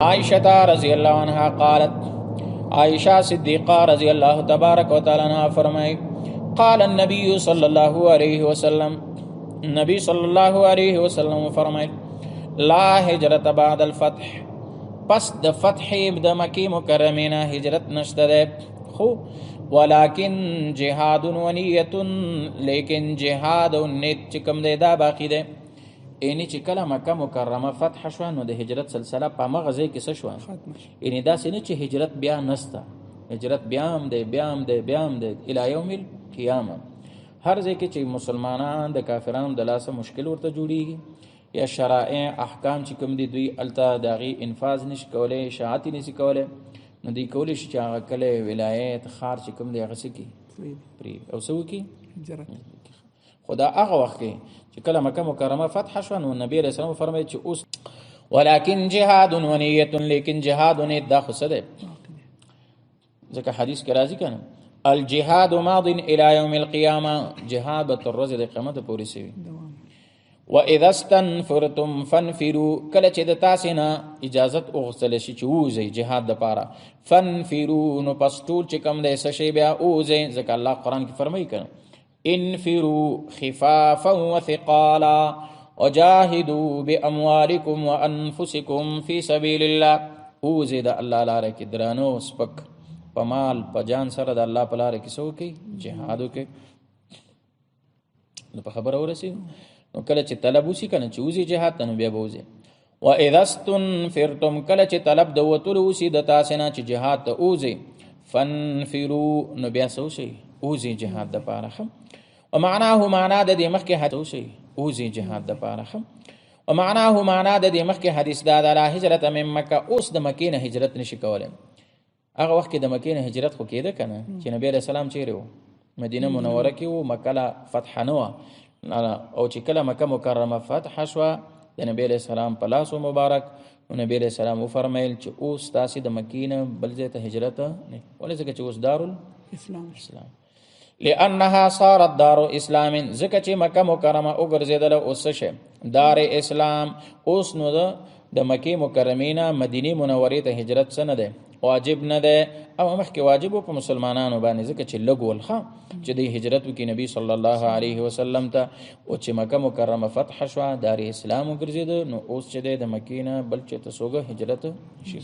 عائشة رضی اللہ عنہ قالت عائشہ صدیقہ رضی اللہ تبارک و تعالی عنہ فرمائے قال النبی صلی اللہ علیہ وسلم نبی صلی اللہ علیہ وسلم فرمائے لا ہجرت بعد الفتح پس د فتح د مکی مکرمینا ہجرت نشته ده خو ولكن جهاد و نیت لیکن جهاد و نیت چکم ده دا باقی ده اینی چې کله مکه مکرمه فتح شوه نو د هجرت سلسله په هغه ځای کې څه شوه یعنی داسې نه چې هجرت بیا نسته هجرت بیا هم دی الی یوم القیامه هر ځای کې چې مسلمانان د کافرانو د لاسه مشکل ورته جوړیږي یا شرائع احکام چې کوم دي دوی هلته د هغې انفاظ نشي کولی اشاعت یې نشي کولی نو دوی کولی شي چې هغه کلی ولایت ښار چې کوم دی هغه څه کړي پرېږدي او څه وکړي خو دا هغه وخت کې چې کله مکه مکرمه فتح شوه نو نبی علیه السلام فرمایي چې اوس ولکن جهاد و نیت لیکن جهاد و نیت دا خو څه دی ځکه حدیث کې راځي که نه الجهاد ماض الى یوم القیامه جهاد به تر ورځې د قیامته پورې سوي و اذا استنفرتم فانفروا کله چې د تاسې نه اجازت وغوښتلی شي چې ووځئ جهاد دپاره فانفروا نو پس ټول چې کوم دی څه شی بیا ووځئ ځکه الله قرآن کې فرمایي که نه انفروا خفافا وثقالا وجاهدوا باموالكم وانفسكم في سبيل الله اوزه د الله لاره کې درانو سپک په مال په جان سره د الله په لاره کې څه وکړي جهاد وکړي نو په خبره ورسېږو نو کله چې طلب وشي که نه چې وځي جهاد ته نو بیا به وځي واذا استنفرتم کله چې طلب د وتلو وشي د تاسې نه چې جهاد ته وځئ فانفروا نو بیا څه وشئ وځئ جهاد دپاره ښه ومعناه معنا د دې مخکې حدیث وشئ وځئ جهاد دپاره ښه ومعناه معنا د دې مخکې حدیث دا ده لا هجرت من مکه اوس د مکې نه هجرت نشي کولی هغه وخت کې د مکې نه هجرت خو کېده که نه چې نبي علیه السلام چیرې و مدینه منوره کې و مکه لا فتح نه وه او چې کله مکه مکرمه فتح شوه د نبي علیه السلام په لاسو مبارک نو نبی علیه السلام وفرمیل چې اوس تاسې د مکې نه بل ځای ته هجرت نه ولې ځکه چې اوس دارالاسلام لانها صارت دار اسلام ځکه چې مکه مکرمه وګرځېدله اوس څه شی دار اسلام اوس نو د مکې مکرمې نه مدینې منورې ته هجرت څه نه دی واجب نه دی او مخکې واجب و په مسلمانانو باندې ځکه چې لږ ول ښه چې دوی هجرت وکړي نبي صلی الله علیه وسلم ته او چې مکه مکرمه فتح شوه دار اسلام وګرځېده نو اوس چې دی د مکې نه بل چېرته څوک هجرت شي